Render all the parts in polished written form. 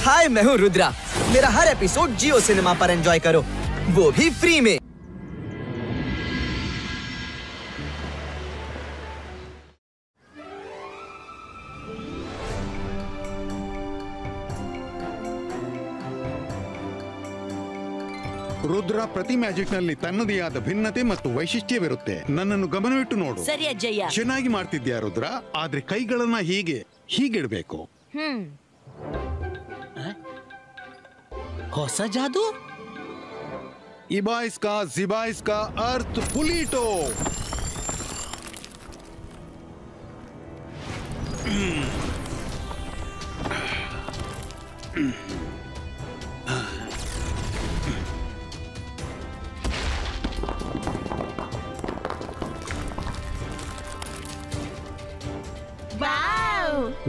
हाय, मैं हूँ रुद्रा। मेरा हर एपिसोड जियो सिनेमा पर एंजॉय करो, वो भी फ्री में। ರುದ್ರ ಪ್ರತಿ ಮ್ಯಾಜಿಕ್ ನಲ್ಲಿ ತನ್ನದೇ ಆದ ಭಿನ್ನತೆ ಮತ್ತು ವೈಶಿಷ್ಟ್ಯವಿರುತ್ತೆ. ನನ್ನನ್ನು ಗಮನವಿಟ್ಟು ನೋಡು. ಸರಿ ಅಜ್ಜಯ್ಯ. ಚೆನ್ನಾಗಿ ಮಾಡ್ತಿದ್ಯಾ ರುದ್ರ, ಆದ್ರೆ ಕೈಗಳನ್ನ ಹೀಗಿಡ್ಬೇಕು. ಹೊಸ ಜಾದು. ಇಬಾಯಿಸ್ಕಾ ಜಿಬಾಯಿಸ್ಕಾ ಅರ್ತ್ ಪುಲಿಟೋ.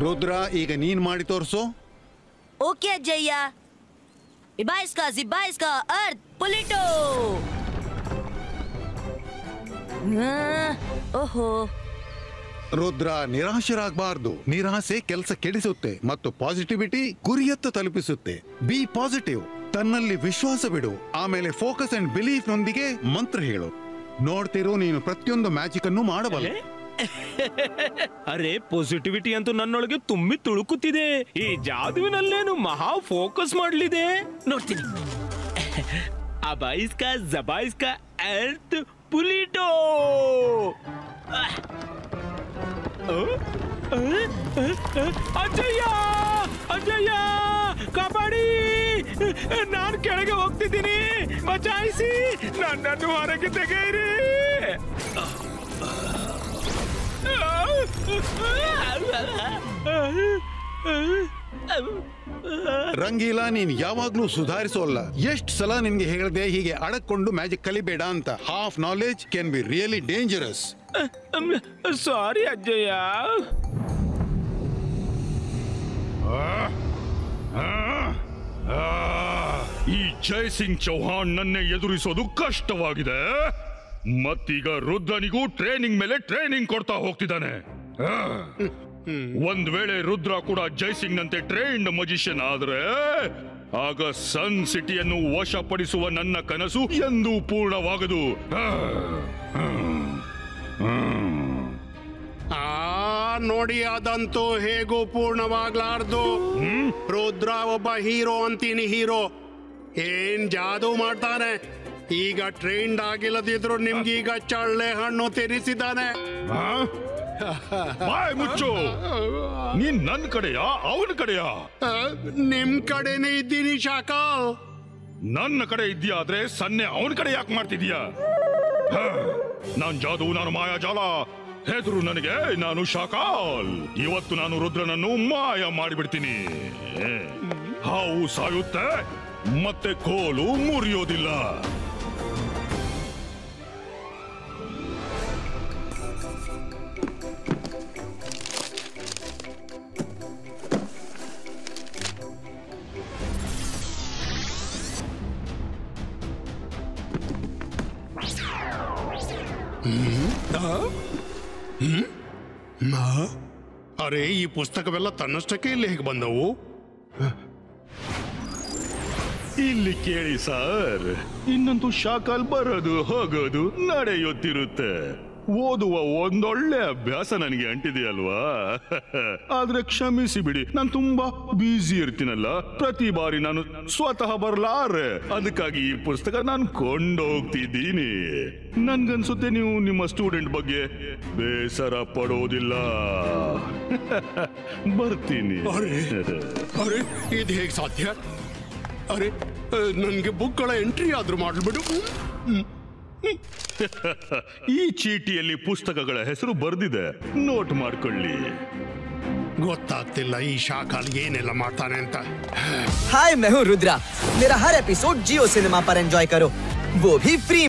ರುದ್ರ, ಈಗ ನೀನ್ ಮಾಡಿ ತೋರ್ಸು. ಓಕೆ ಅಜ್ಜಯ್ಯ. ಇಬಾಯಿಸ್ಕಾ ಜಿಬಾಯಿಸ್ಕಾ ಅರ್ತ್ ಪುಲಿಟೋ. ಓಹೋ. ರುದ್ರ, ನಿರಾಶರಾಗಬಾರ್ದು. ನಿರಾಸೆ ಕೆಲಸ ಕೆಡಿಸುತ್ತೆ ಮತ್ತು ಪಾಸಿಟಿವಿಟಿ ಗುರಿಯತ್ತ ತಲುಪಿಸುತ್ತೆ. Be positive. ತನ್ನಲ್ಲಿ ವಿಶ್ವಾಸ ಬಿಡು. ಆಮೇಲೆ ಫೋಕಸ್ ಅಂಡ್ ಬಿಲೀಫ್ ನೊಂದಿಗೆ ಮಂತ್ರ ಹೇಳು. ನೋಡ್ತಿರು, ನೀನು ಪ್ರತಿಯೊಂದು ಮ್ಯಾಜಿಕ್ ಅನ್ನು ಮಾಡಬಲ್ಲೆ. ಅರೆ, ಪಾಸಿಟಿವಿಟಿ ಅಂತೂ ನನ್ನೊಳಗೆ ತುಂಬಿ ತುಳುಕುತ್ತಿದೆ. ಈ ಜಾದುವಿನಲ್ಲೇನು ಮಹಾ ಫೋಕಸ್ ಮಾಡಲಿದೆ. ನೋಡ್ತೀನಿ. ಅಬಾಯಿಸ್ಕಾ ಜಬಾಯಿಸ್ಕಾ ಅರ್ತ್ ಪುಲಿಟೋ. ಅಜ್ಜಯ್ಯ, ಅಜ್ಜಯ್ಯ, ಕಾಪಾಡಿ! ನಾನು ಕೆಳಗೆ ಹೋಗ್ತಿದ್ದೀನಿ, ಬಚಾಯಿಸಿ! ನನ್ನನ್ನು ಹೊರಗೆ ತೆಗೆಯಿರಿ! ರಂಗೀಲಾ, ನೀನ್ ಯಾವಾಗ್ಲೂ ಸುಧಾರಿಸೋಲ್ಲ. ಎಷ್ಟ್ ಸಲ ನಿನ್ಗೆ ಹೇಳಿದೆ ಹೀಗೆ ಅಡಕೊಂಡು ಮ್ಯಾಜಿಕ್ ಕಲಿಬೇಡ ಅಂತ. Half knowledge can be really dangerous. Sorry ಅಜ್ಜಯ್ಯ. ಈ ಜಯಸಿಂಗ್ ಚೌಹಾಣ್ ನನ್ನೇ ಎದುರಿಸೋದು ಕಷ್ಟವಾಗಿದೆ. ಮತ್ತೀಗ ರುದ್ರನಿಗೂ ಟ್ರೈನಿಂಗ್ ಮೇಲೆ ಟ್ರೈನಿಂಗ್ ಕೊಡ್ತಾ ಹೋಗ್ತಿದ್ದಾನೆ. ಒಂದ್ ವೇಳೆ ರುದ್ರ ಕೂಡ ಜೈಸಿಂಗ್ ನಂತೆ ಟ್ರೈನ್ಡ್ ಮಜಿಷಿಯನ್ ಆದ್ರೆ ಆಗ ಸನ್ ಸಿಟಿಯನ್ನು ವಶಪಡಿಸುವ ನನ್ನ ಕನಸು ಎಂದೂ ಪೂರ್ಣವಾಗದು. ನೋಡಿ, ಅದಂತೂ ಹೇಗೂ ಪೂರ್ಣವಾಗ್ಲಾರ್ದು. ರುದ್ರ ಒಬ್ಬ ಹೀರೋ ಅಂತೀನಿ. ಹೀರೋ ಏನ್ ಜಾದೂ ಮಾಡ್ತಾನೆ. ಈಗ ಟ್ರೈನ್ಡ್ ಆಗಿಲ್ಲದಿದ್ರು ನಿಮ್ಗೀಗ ಚಳ್ಳೆ ಹಣ್ಣು ತಿನ್ನಿಸಿದ್ದಾನೆ. ಬಾಯ್ ಮುಚ್ಚು. ನೀನ್ ನನ್ ಕಡೆಯಾ ಅವನ ಕಡೆಯಾ? ನಿಮ್ ಕಡೆನೇ ಇದ್ದೀನಿ ಶಾಕಾಲ್. ನನ್ನ ಕಡೆ ಇದ್ಯಾ ಆದ್ರೆ ಸನ್ನೆ ಅವನ ಕಡೆ ಯಾಕೆ ಮಾಡ್ತಿದ್ಯಾ? ನಾನ್ ಜಾದು, ನಾನು ಮಾಯಾಜಾಲ. ಹೆದರು ನನಗೆ, ನಾನು ಶಾಕಾಲ್. ಇವತ್ತು ನಾನು ರುದ್ರನನ್ನು ಮಾಯ ಮಾಡಿಬಿಡ್ತೀನಿ. ಹಾವು ಸಾಯುತ್ತೆ, ಮತ್ತೆ ಕೋಲು ಮುರಿಯೋದಿಲ್ಲ. ಅರೆ, ಈ ಪುಸ್ತಕವೆಲ್ಲ ತನ್ನಷ್ಟಕ್ಕೆ ಇಲ್ಲಿ ಹೇಗೆ ಬಂದವು? ಇಲ್ಲಿ ಕೇಳಿ ಸರ್, ಇನ್ನಂತೂ ಶಾಕಾಲ್ ಬರೋದು ಹೋಗೋದು ನಡೆಯುತ್ತಿರುತ್ತೆ. ಓದುವ ಒಂದೊಳ್ಳೆ ಅಭ್ಯಾಸ ನನಗೆ ಅಂಟಿದೆಯಲ್ವಾ? ಆದ್ರೆ ಕ್ಷಮಿಸಿ ಬಿಡಿ, ನಾನು ತುಂಬಾ ಬ್ಯುಸಿ ಇರ್ತೀನಲ್ಲ. ಪ್ರತಿ ಬಾರಿ ನಾನು ಸ್ವತಃ ಬರಲಾರೆ. ಅದಕ್ಕಾಗಿ ಈ ಪುಸ್ತಕ ನಾನು ಕೊಂಡೋಗ್ತಿದ್ದೀನಿ. ನನ್ಗನ್ಸುತ್ತೆ ನೀವು ನಿಮ್ಮ ಸ್ಟೂಡೆಂಟ್ ಬಗ್ಗೆ ಬೇಸರ ಪಡೋದಿಲ್ಲ. ಬರ್ತೀನಿ. ಅರೆ, ಇದು ಹೇಗೆ ಸಾಧ್ಯ? ಅರೆ, ನನ್ಗೆ ಬುಕ್ಗಳ ಎಂಟ್ರಿ ಆದ್ರೂ ಮಾಡ್ಬಿಡು. ಈ ಚೀಟಿಯಲ್ಲಿ ಪುಸ್ತಕಗಳ ಹೆಸರು ಬರ್ದಿದೆ, ನೋಟ್ ಮಾಡ್ಕೊಳ್ಳಿ. ಗೊತ್ತಾಗ್ತಿಲ್ಲ ಈ ಶಾಕಾಲ್ ಏನೆಲ್ಲ ಮಾಡ್ತಾನೆ ಅಂತ. हाय, मैं हूँ रुद्रा। मेरा हर एपिसोड जियो सिनेमा पर एंजॉय करो, वो भी फ्री।